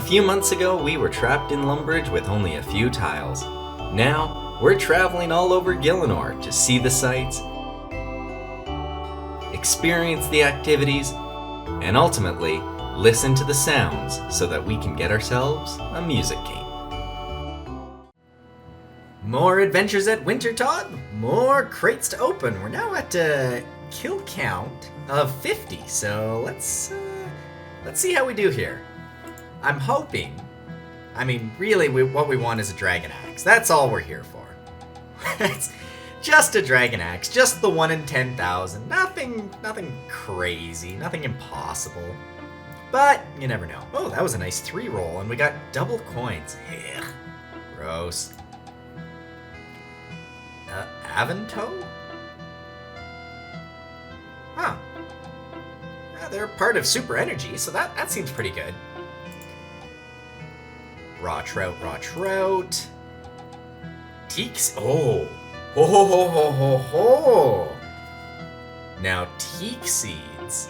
few months ago, we were trapped in Lumbridge with only a few tiles. Now, we're traveling all over Gielinor to see the sights, experience the activities, and ultimately, listen to the sounds so that we can get ourselves a music cape. More adventures at Wintertodd, more crates to open. We're now at a kill count of 50, so let's see how we do here. I'm hoping, really what we want is a dragon axe. That's all we're here for. It's just a dragon axe, just the 1 in 10,000. Nothing crazy, nothing impossible. But you never know. Oh, that was a nice 3 roll, and we got double coins. Ugh, gross. Avanto? Huh. Yeah, they're part of Super Energy, so that seems pretty good. Raw trout. Teaks. Oh. Ho ho ho ho ho ho. Now, teak seeds.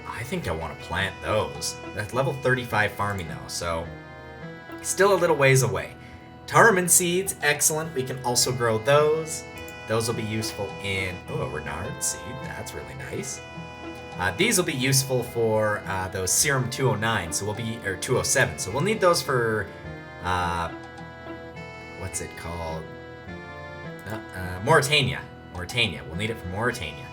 I think I want to plant those. That's level 35 farming though, so still a little ways away. Tarman seeds, excellent. We can also grow those. Those will be useful in a Renard seed. That's really nice. These will be useful for those Serum 209, so we'll be or 207. So we'll need those for what's it called? Mauritania. Mauritania. We'll need it for Mauritania.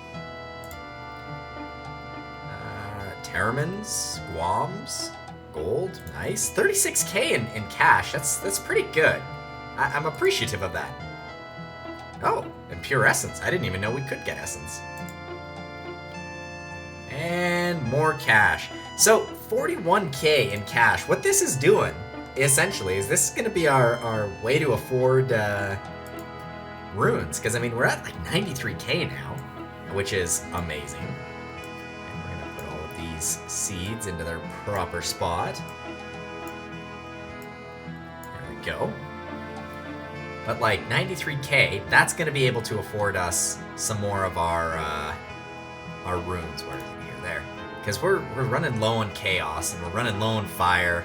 Terramins, Guams, gold, nice. 36k in cash. That's pretty good. I'm appreciative of that. Oh, and pure essence. I didn't even know we could get essence. And more cash. So 41k in cash. What this is doing, essentially, is this is going to be our way to afford runes. Because, we're at like 93k now, which is amazing. And we're going to put all of these seeds into their proper spot. There we go. But like 93k, that's going to be able to afford us some more of our runes. Where is it? Here, there. Because we're running low on chaos, and we're running low on fire.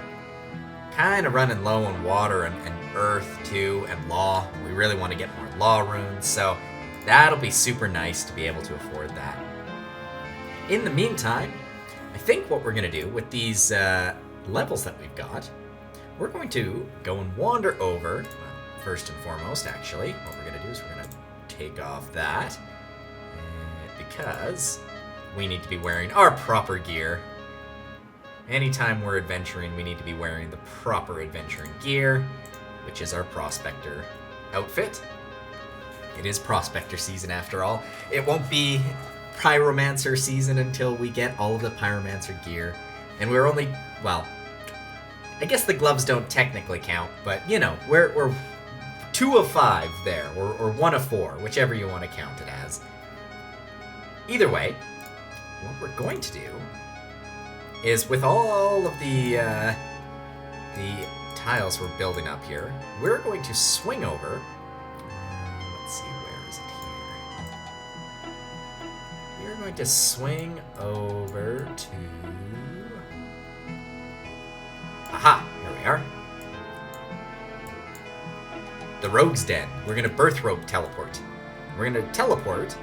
Kind of running low on water and earth too, and law. We really want to get more law runes, so that'll be super nice to be able to afford that. In the meantime, I think what we're going to do with these levels that we've got, we're going to go and wander over. Well, first and foremost, actually, what we're going to do is we're going to take off that, because we need to be wearing our proper gear. Anytime we're adventuring, we need to be wearing the proper adventuring gear, which is our Prospector outfit. It is Prospector season after all. It won't be Pyromancer season until we get all of the Pyromancer gear. And we're only, well, I guess the gloves don't technically count, but we're 2 of 5 there, or 1 of 4, whichever you want to count it as. Either way, what we're going to do is, with all of the tiles we're building up here, we're going to swing over. Let's see, where is it here? We're going to swing over to... Aha! Here we are. The Rogue's Den. We're going to Birth Rope teleport. We're going to teleport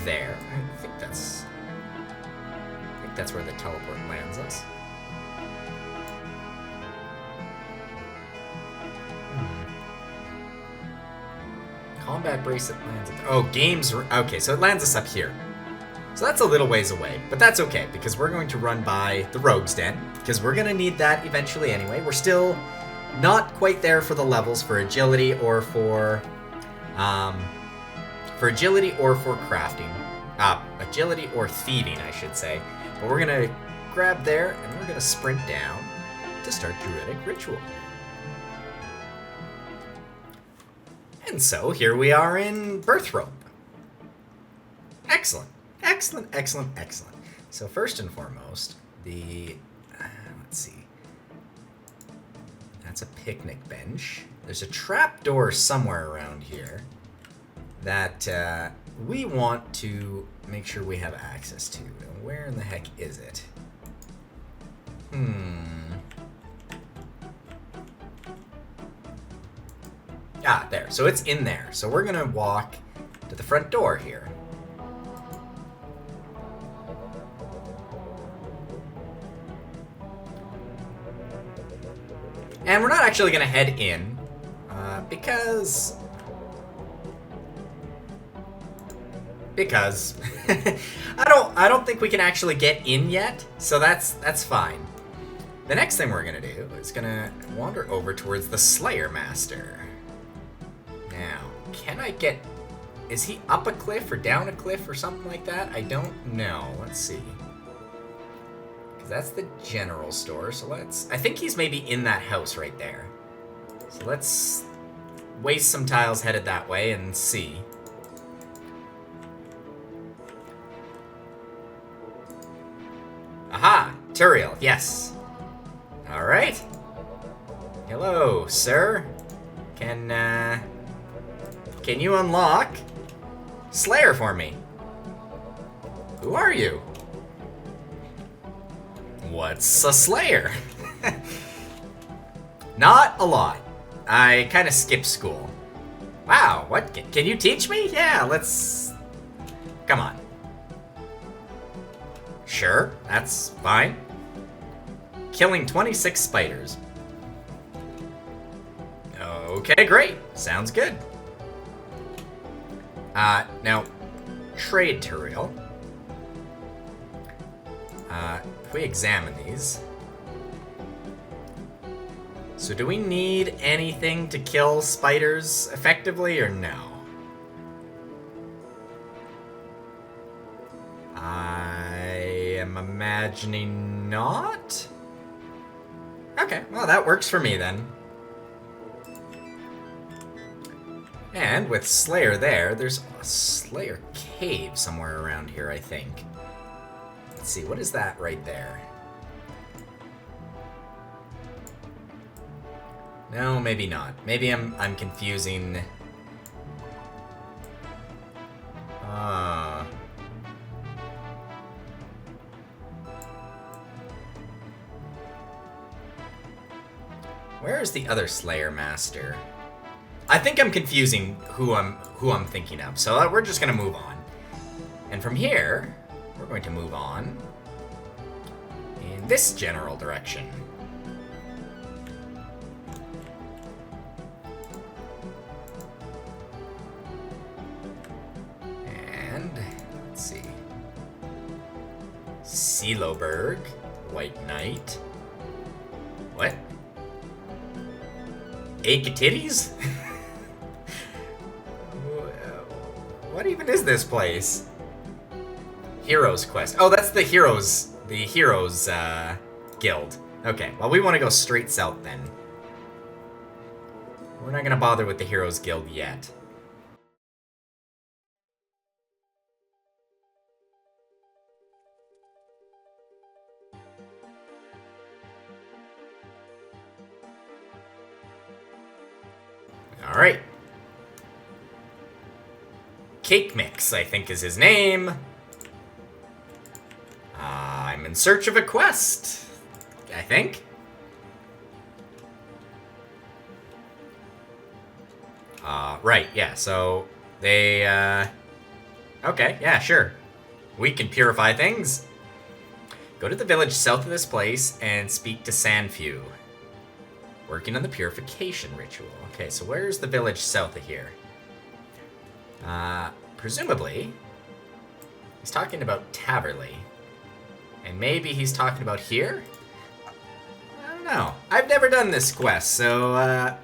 there. I think that's where the teleport lands us. Combat bracelet lands at games. Okay, so it lands us up here. So that's a little ways away, but that's okay because we're going to run by the Rogue's Den because we're going to need that eventually anyway. We're still not quite there for the levels for agility or for crafting. Agility or thieving, I should say. But we're going to grab there, and we're going to sprint down to start Druidic Ritual. And so, here we are in Birth Rope. Excellent. Excellent, excellent, excellent. So first and foremost, let's see. That's a picnic bench. There's a trapdoor somewhere around here that we want to make sure we have access to. And where in the heck is it? Ah, there. So it's in there. So we're gonna walk to the front door here. And we're not actually gonna head in, because I don't think we can actually get in yet, so that's fine. The next thing we're gonna do is gonna wander over towards the Slayer Master. Now, can I get... Is he up a cliff or down a cliff or something like that? I don't know. Let's see. Because that's the general store, so let's... I think he's maybe in that house right there. So let's waste some tiles headed that way and see. Aha! Turiel, yes. Alright. Hello, sir. Can you unlock Slayer for me? Who are you? What's a Slayer? Not a lot. I kind of skipped school. Wow, what? Can you teach me? Yeah, let's... Come on. Sure, that's fine. Killing 26 spiders. Okay, great. Sounds good. Now, trade Turiel. If we examine these... So do we need anything to kill spiders effectively or no? I am imagining not? Okay, well that works for me then. And with Slayer there, there's a Slayer cave somewhere around here, I think. Let's see, what is that right there? No, maybe not. Maybe I'm confusing. Where is the other Slayer Master? I think I'm confusing who I'm thinking of. So we're just gonna move on. And from here, we're going to move on in this general direction. Let's see. Siloberg, White Knight. What? Titties? What even is this place? Heroes Quest. Oh, that's the Heroes Guild. Okay, well we want to go straight south then. We're not gonna bother with the Heroes Guild yet. Alright. Cakemix, I think is his name. I'm in search of a quest, I think. Right, yeah, so they, okay, yeah, sure. We can purify things. Go to the village south of this place and speak to Sanfew. Working on the purification ritual. Okay, so where's the village south of here? Presumably, he's talking about Taverley. And maybe he's talking about here? I don't know. I've never done this quest, so,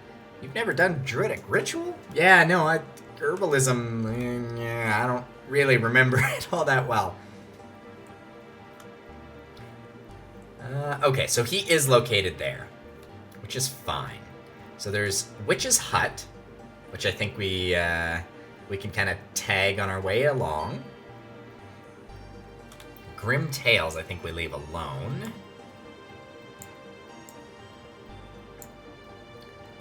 you've never done Druidic Ritual? Yeah, no, herbalism, yeah, I don't really remember it all that well. Okay, so he is located there, which is fine. So there's Witch's Hut, which I think we can kind of tag on our way along. Grim Tales, I think we leave alone.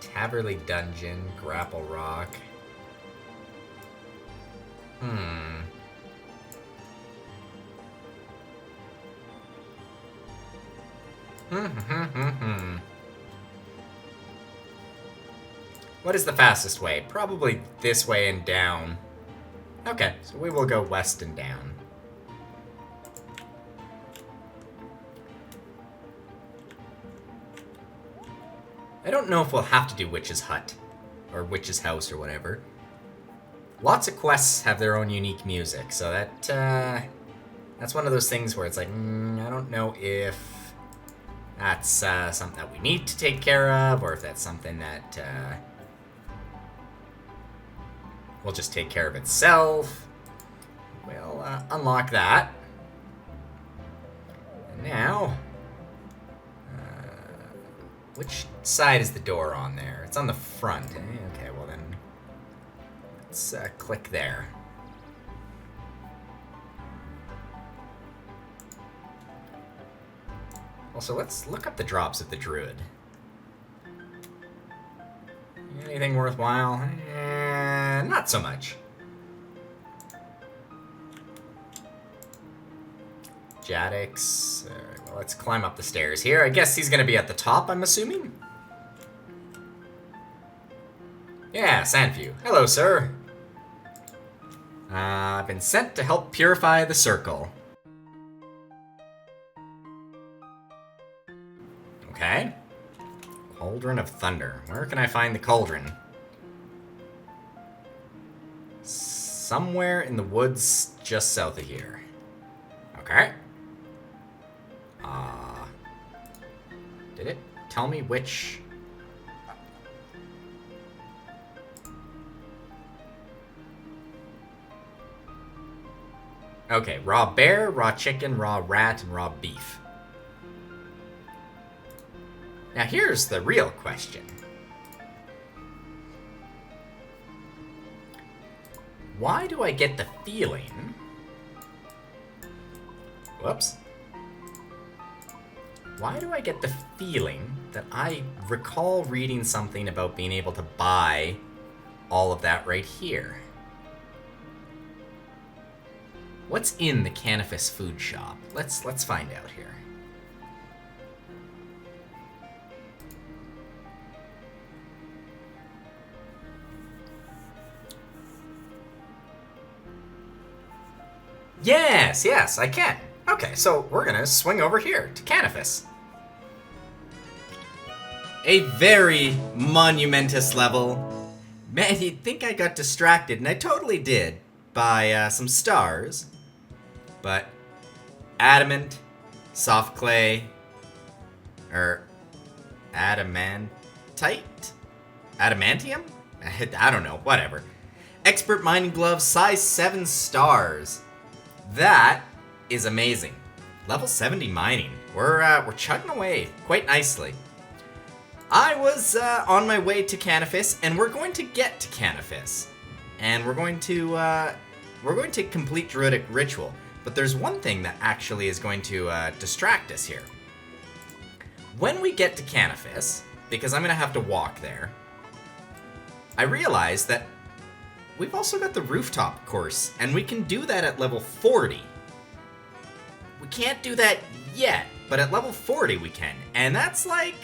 Taverley Dungeon, Grapple Rock. What is the fastest way? Probably this way and down. Okay, so we will go west and down. I don't know if we'll have to do Witch's Hut, or Witch's House, or whatever. Lots of quests have their own unique music, so that's one of those things where it's like, I don't know if that's something that we need to take care of, or if that's something that will just take care of itself. We'll unlock that. And now, which side is the door on there? It's on the front. Okay, well then, let's click there. Also, let's look up the drops of the druid. Anything worthwhile? Not so much. Jadix. Alright, well, let's climb up the stairs here. I guess he's gonna be at the top, I'm assuming? Yeah, Sandview. Hello, sir. I've been sent to help purify the circle. Okay. Cauldron of Thunder. Where can I find the cauldron? Somewhere in the woods just south of here. Okay. Did it tell me which? Okay, raw bear, raw chicken, raw rat, and raw beef. Now here's the real question. Why do I get the feeling... Whoops. Why do I get the feeling that I recall reading something about being able to buy all of that right here? What's in the Cannabis food shop? Let's find out here. Yes, I can. Okay, so we're gonna swing over here to Cannabis. A very monumentous level. Man, you'd think I got distracted, and I totally did, by some stars. But adamant, soft clay, or adamantite? Adamantium? I don't know, whatever. Expert mining gloves, size 7 stars. That is amazing. Level 70 mining. We're chugging away quite nicely. I was on my way to Cannabis, and we're going to get to Cannabis, and we're going to complete Druidic Ritual. But there's one thing that actually is going to distract us here. When we get to Cannabis, because I'm going to have to walk there, I realize that we've also got the rooftop course, and we can do that at level 40. We can't do that yet, but at level 40 we can. And that's like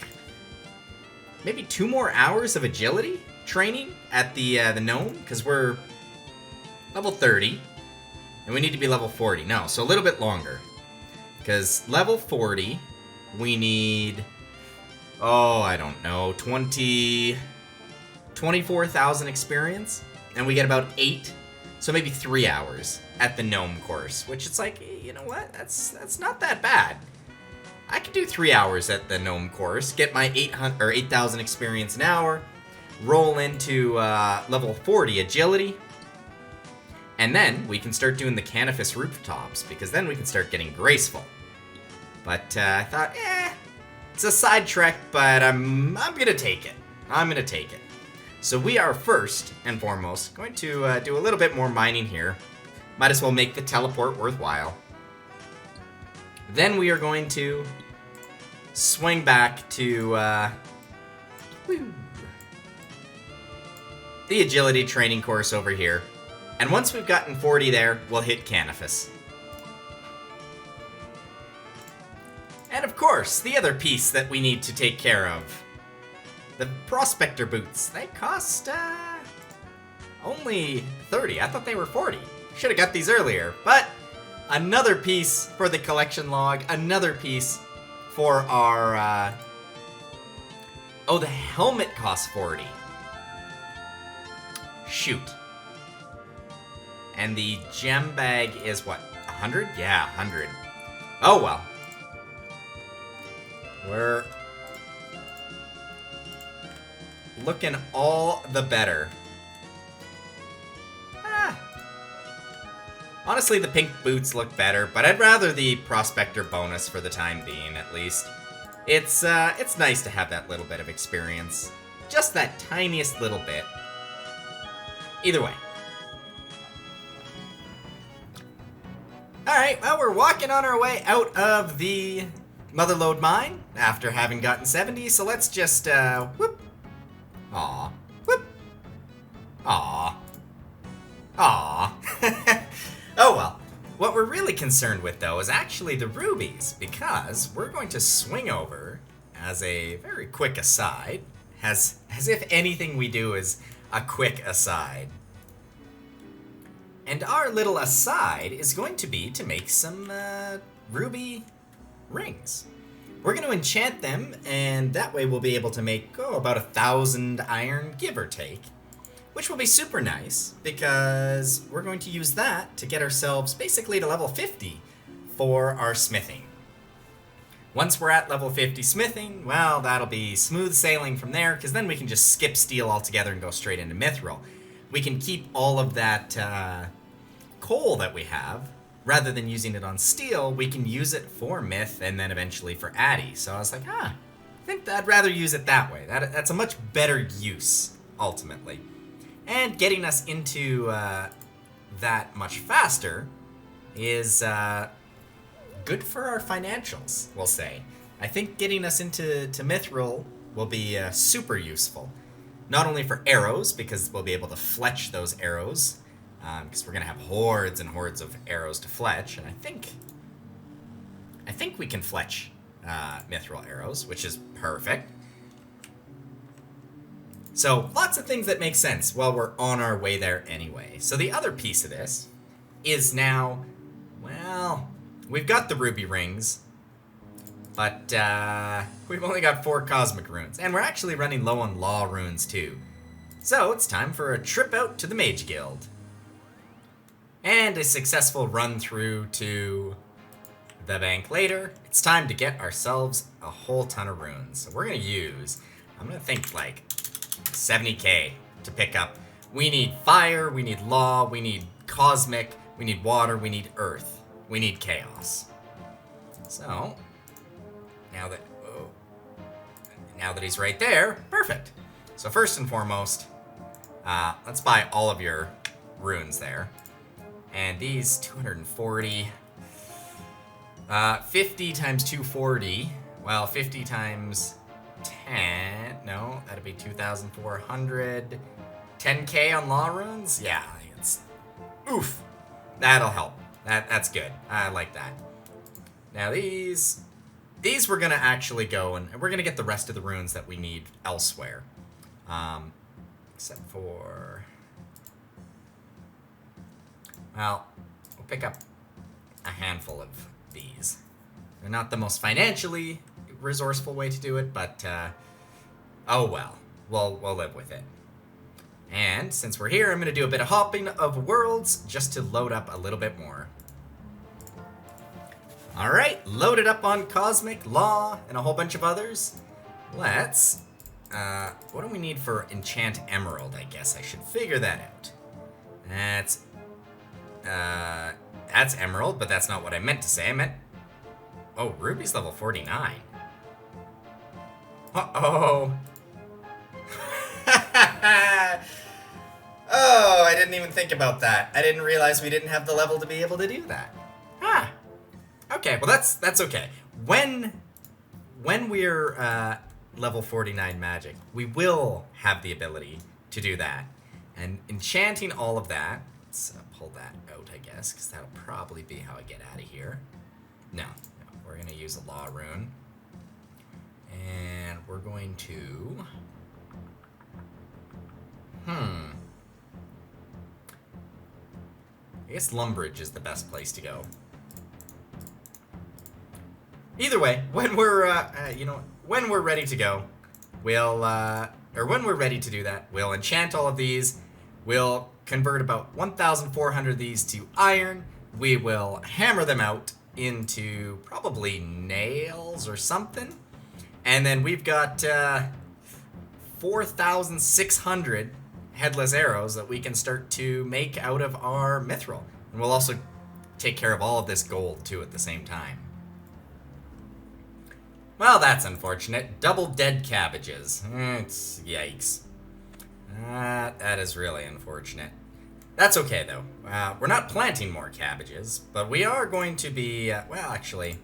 maybe 2 more hours of agility training at the gnome, because we're level 30, and we need to be level 40. No, so a little bit longer. Because level 40, we need, I don't know, 24,000 experience, and we get about 8, so maybe 3 hours at the gnome course, which it's like, you know what, that's not that bad. I could do 3 hours at the gnome course, get my 8,000 experience an hour, roll into level 40 agility, and then we can start doing the Cannabis rooftops, because then we can start getting graceful. But I thought, it's a side trek, but I'm gonna take it. I'm gonna take it. So we are first and foremost going to do a little bit more mining here. Might as well make the teleport worthwhile. Then we are going to swing back to the agility training course over here. And once we've gotten 40 there, we'll hit Cannabis. And of course, the other piece that we need to take care of The Prospector boots. They cost, only 30. I thought they were 40. Should have got these earlier. But another piece for the collection log. Another piece for our, oh, the helmet costs 40. Shoot. And the gem bag is what? 100? Yeah, 100. Oh, well. We're looking all the better. Honestly, the pink boots look better, but I'd rather the Prospector bonus for the time being, at least. It's nice to have that little bit of experience. Just that tiniest little bit. Either way. Alright, well, we're walking on our way out of the Motherlode mine after having gotten 70, so let's just, whoop. Aw. Whoop. Aw. Aw. Oh well. What we're really concerned with, though, is actually the rubies, because we're going to swing over, as a very quick aside, as if anything we do is a quick aside. And our little aside is going to be to make some ruby rings. We're going to enchant them, and that way we'll be able to make, about 1,000 iron, give or take. Which will be super nice, because we're going to use that to get ourselves basically to level 50 for our smithing. Once we're at level 50 smithing, well, that'll be smooth sailing from there, because then we can just skip steel altogether and go straight into mithril. We can keep all of that coal that we have. Rather than using it on steel, we can use it for myth and then eventually for addy. So I was like, I think I'd rather use it that way. That's a much better use, ultimately. And getting us into that much faster is good for our financials, we'll say. I think getting us into mithril will be super useful. Not only for arrows, because we'll be able to fletch those arrows, because we're going to have hordes and hordes of arrows to fletch, and I think we can fletch mithril arrows, which is perfect. So, lots of things that make sense while we're on our way there anyway. So the other piece of this is now, well, we've got the ruby rings, but we've only got 4 cosmic runes, and we're actually running low on law runes too. So it's time for a trip out to the Mage Guild. And a successful run through to the bank later. It's time to get ourselves a whole ton of runes. So we're going to use, I'm going to think like 70k to pick up. We need fire, we need law, we need cosmic, we need water, we need earth, we need chaos. So, now that he's right there, perfect. So first and foremost, let's buy all of your runes there. And these 240, 50 times 240, well, 50 times 10, no, that'd be 2,400, 10k on law runes? Yeah, it's, oof, that'll help. That's good. I like that. Now these we're gonna actually go and we're gonna get the rest of the runes that we need elsewhere. Except for, well, we'll pick up a handful of these. They're not the most financially resourceful way to do it, but oh well, we'll live with it. And since we're here, I'm gonna do a bit of hopping of worlds just to load up a little bit more. Alright, loaded up on Cosmic, Law, and a whole bunch of others. Let's, what do we need for Enchant Emerald, I guess? I should figure that out. That's Emerald, but that's not what I meant to say. I meant, oh, Ruby's level 49. Uh-oh. Oh, I didn't even think about that. I didn't realize we didn't have the level to be able to do that. Ah. Okay, well that's okay. When we're level 49 magic, we will have the ability to do that. And enchanting all of that, let's pull that out, I guess, because that'll probably be how I get out of here. No, we're going to use a law rune. And we're going to I guess Lumbridge is the best place to go. Either way, when we're, when we're ready to go, we'll, or when we're ready to do that, we'll enchant all of these. We'll convert about 1,400 of these to iron. We will hammer them out into probably nails or something. And then we've got 4,600 headless arrows that we can start to make out of our mithril. And we'll also take care of all of this gold too at the same time. Well, that's unfortunate. Double dead cabbages. It's yikes. That is really unfortunate. That's okay though. We're not planting more cabbages, but we are going to be, well actually,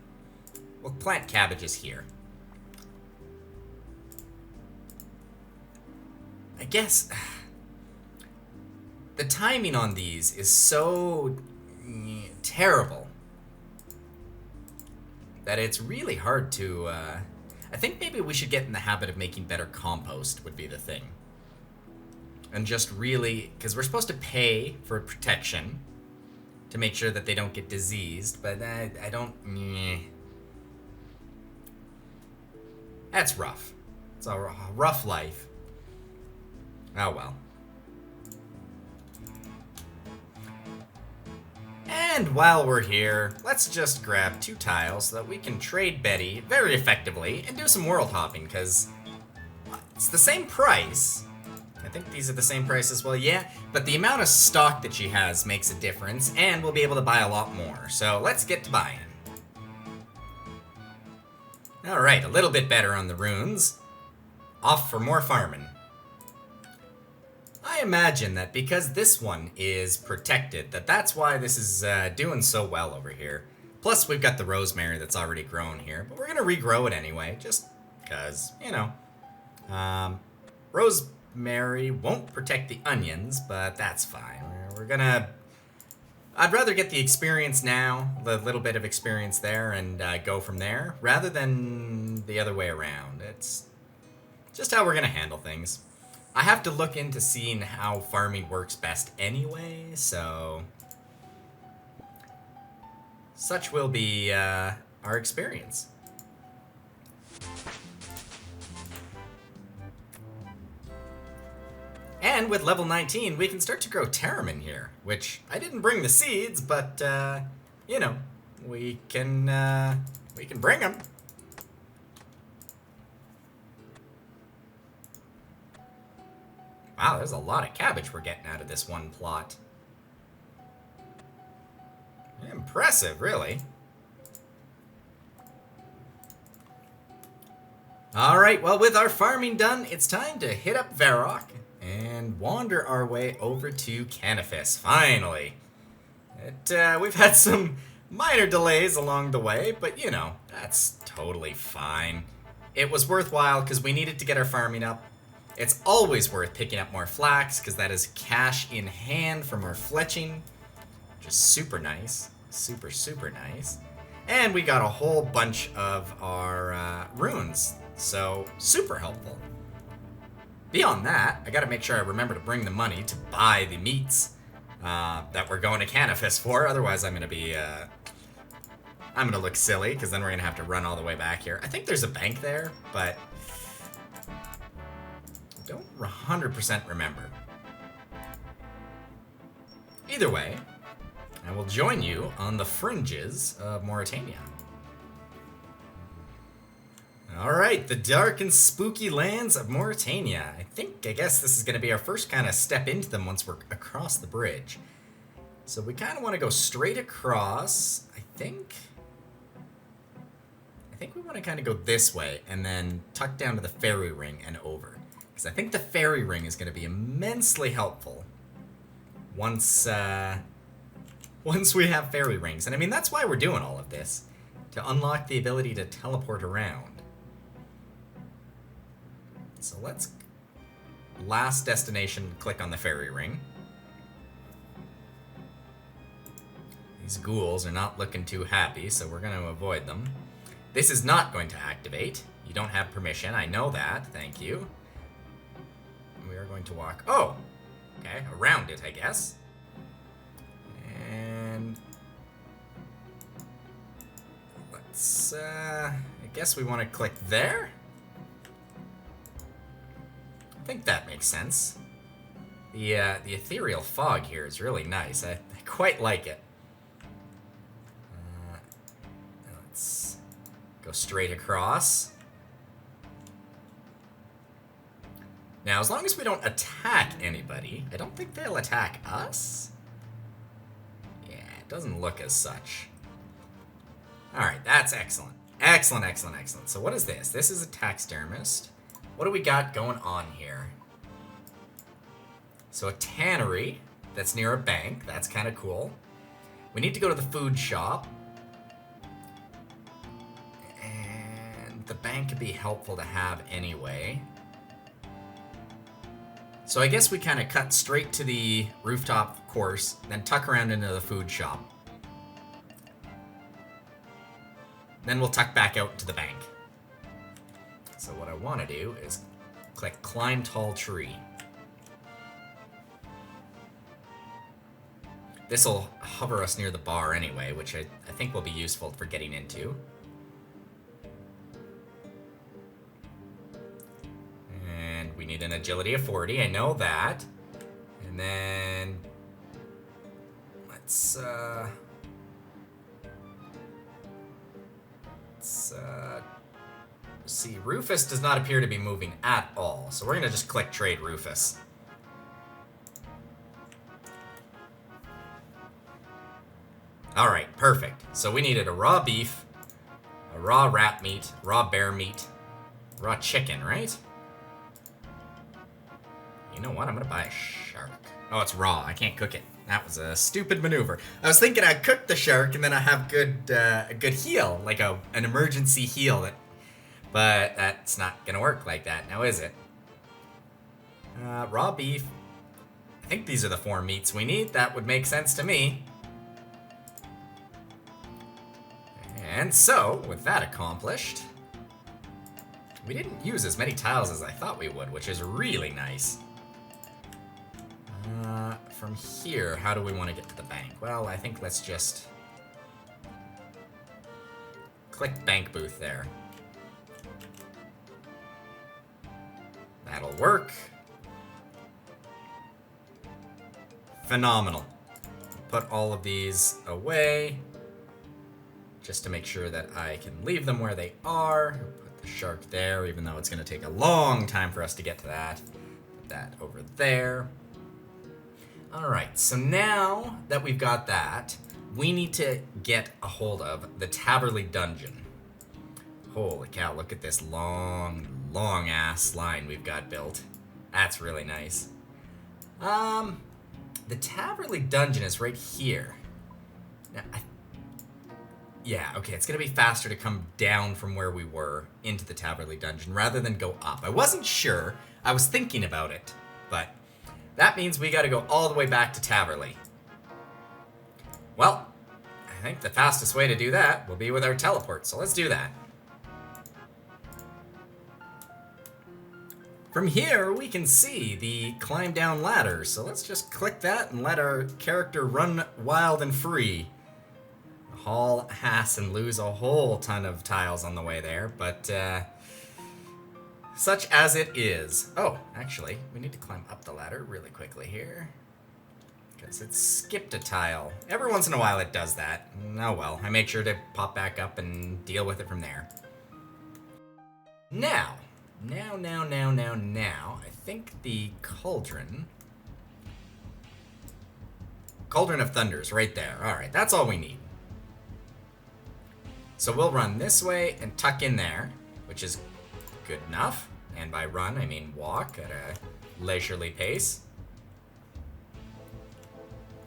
we'll plant cabbages here. I guess the timing on these is so terrible that it's really hard to, I think maybe we should get in the habit of making better compost would be the thing. And just really, because we're supposed to pay for protection to make sure that they don't get diseased, but I don't, That's rough. It's a rough life. Oh well. And while we're here, let's just grab 2 tiles so that we can trade Betty very effectively and do some world hopping, because it's the same price. I think these are the same price as well, yeah, but the amount of stock that she has makes a difference, and we'll be able to buy a lot more. So let's get to buying. Alright, a little bit better on the runes. Off for more farming. I imagine that because this one is protected, that's why this is doing so well over here. Plus, we've got the rosemary that's already grown here, but we're going to regrow it anyway, just because, you know. Rosemary won't protect the onions, but that's fine. We're going to... I'd rather get the experience now, the little bit of experience there, and go from there, rather than the other way around. It's just how we're going to handle things. I have to look into seeing how farming works best anyway, so such will be our experience. And with level 19, we can start to grow Terramin here, which I didn't bring the seeds, but you know, we can bring them. Wow, there's a lot of cabbage we're getting out of this one plot. Impressive, really. Alright, well, with our farming done, it's time to hit up Varrock and wander our way over to Canifis, finally. We've had some minor delays along the way, but you know, that's totally fine. It was worthwhile because we needed to get our farming up. It's always worth picking up more flax, because that is cash in hand from our fletching, which is super nice. Super, super nice. And we got a whole bunch of our runes, so super helpful. Beyond that, I gotta make sure I remember to bring the money to buy the meats that we're going to Canifis for, otherwise I'm gonna be, I'm gonna look silly, because then we're gonna have to run all the way back here. I think there's a bank there, but... don't 100% remember. Either way, I will join you on the fringes of Mauritania. Alright, the dark and spooky lands of Mauritania. I guess this is going to be our first kind of step into them once we're across the bridge. So we kind of want to go straight across, I think we want to kind of go this way and then tuck down to the fairy ring and over. Because I think the fairy ring is going to be immensely helpful once we have fairy rings. And I mean, that's why we're doing all of this, to unlock the ability to teleport around. So let's, last destination, click on the fairy ring. These ghouls are not looking too happy, so we're going to avoid them. This is not going to activate. You don't have permission, I know that, thank you. We are going to walk, oh, Okay, around it, I guess. And let's, I guess we want to click there. I think that makes sense. The ethereal fog here is really nice. I quite like it. Let's go straight across. Now, as long as we don't attack anybody, I don't think they'll attack us. Yeah, it doesn't look as such. Alright, that's excellent. Excellent, excellent, excellent. So what is this? This is a taxidermist. What do we got going on here? So a tannery that's near a bank. That's kind of cool. We need to go to the food shop. And the bank could be helpful to have anyway. So I guess we kind of cut straight to the rooftop course, then tuck around into the food shop. Then we'll tuck back out to the bank. So what I want to do is click Climb Tall Tree. This will hover us near the bar anyway, which I think will be useful for getting into. And we need an agility of 40, I know that. And then let's see, Rufus does not appear to be moving at all, so we're gonna just click Trade Rufus. Alright, perfect. So we needed a raw beef, a raw rat meat, raw bear meat, raw chicken, right? You know what? I'm gonna buy a shark. Oh, it's raw. I can't cook it. That was a stupid maneuver. I was thinking I'd cook the shark and then I have a good heal, like an emergency heal. But that's not gonna work like that, now is it? Raw beef. I think these are the 4 meats we need. That would make sense to me. And so, with that accomplished, we didn't use as many tiles as I thought we would, which is really nice. From here, how do we want to get to the bank? Well, I think let's just click bank booth there. That'll work. Phenomenal. Put all of these away, just to make sure that I can leave them where they are. Put the shark there, even though it's going to take a long time for us to get to that. Put that over there. Alright, so now that we've got that, we need to get a hold of the Taverley Dungeon. Holy cow, look at this long ass line we've got built. That's really nice. The Taverley Dungeon is right here. Now, yeah, okay, it's gonna be faster to come down from where we were into the Taverley Dungeon rather than go up. I wasn't sure, I was thinking about it, but that means we gotta go all the way back to Taverley. Well, I think the fastest way to do that will be with our teleport, so let's do that. From here, we can see the climb down ladder, so let's just click that and let our character run wild and free. Haul ass and lose a whole ton of tiles on the way there, but such as it is. Oh, actually, we need to climb up the ladder really quickly here, because it skipped a tile. Every once in a while it does that. Oh well, I make sure to pop back up and deal with it from there. Now, I think the Cauldron of Thunder's right there. Alright, that's all we need. So we'll run this way and tuck in there, which is good enough. And by run, I mean walk at a leisurely pace.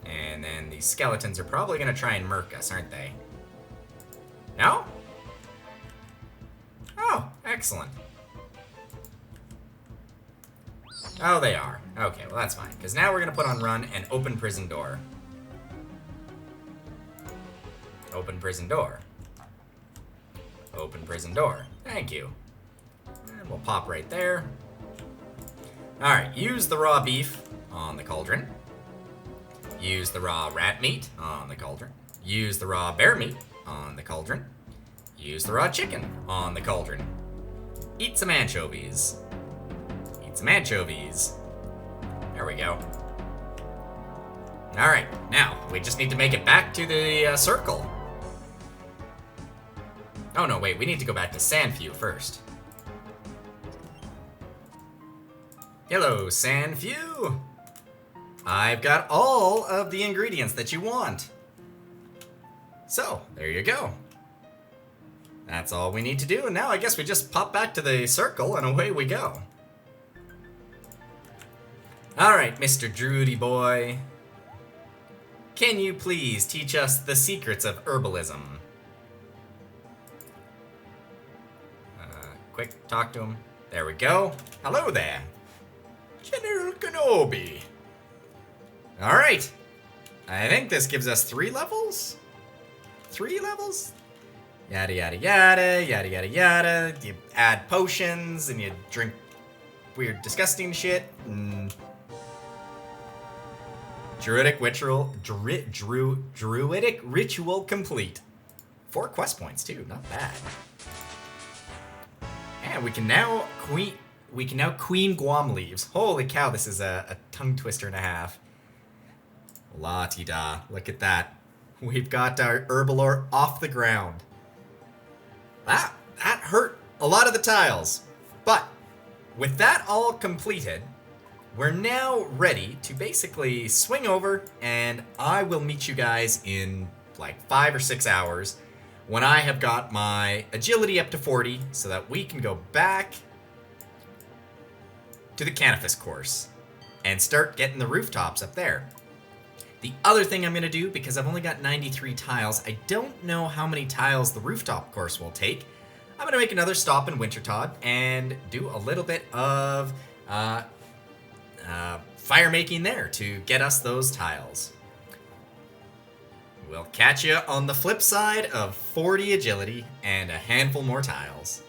And then these skeletons are probably going to try and murk us, aren't they? No? Oh, excellent. Oh, they are. Okay, well that's fine, because now we're going to put on run and open prison door. Open prison door. Open prison door. Thank you. And we'll pop right there. Alright, use the raw beef on the cauldron. Use the raw rat meat on the cauldron. Use the raw bear meat on the cauldron. Use the raw chicken on the cauldron. Eat some anchovies. Eat some anchovies. There we go. Alright, now, we just need to make it back to the circle. Oh no, wait, we need to go back to Sandview first. Hello, Sandview! I've got all of the ingredients that you want. So, there you go. That's all we need to do, and now I guess we just pop back to the circle and away we go. Alright, Mr. Druidy boy. Can you please teach us the secrets of herbalism? Quick, talk to him. There we go. Hello there. General Kenobi. Alright. I think this gives us 3 levels? 3 levels? Yada yada yada, yada yada yada. You add potions and you drink weird disgusting shit. Druidic ritual, druidic ritual complete. 4 quest points too, not bad. And we can now queen Guam leaves. Holy cow, this is a tongue twister and a half. La-ti-da, look at that. We've got our Herbalore off the ground. That hurt a lot of the tiles. But with that all completed, we're now ready to basically swing over, and I will meet you guys in like 5 or 6 hours when I have got my agility up to 40 so that we can go back to the Canifis course and start getting the rooftops up there. The other thing I'm going to do, because I've only got 93 tiles, I don't know how many tiles the rooftop course will take. I'm going to make another stop in Wintertodd and do a little bit of fire making there to get us those tiles. We'll catch you on the flip side of 40 agility and a handful more tiles.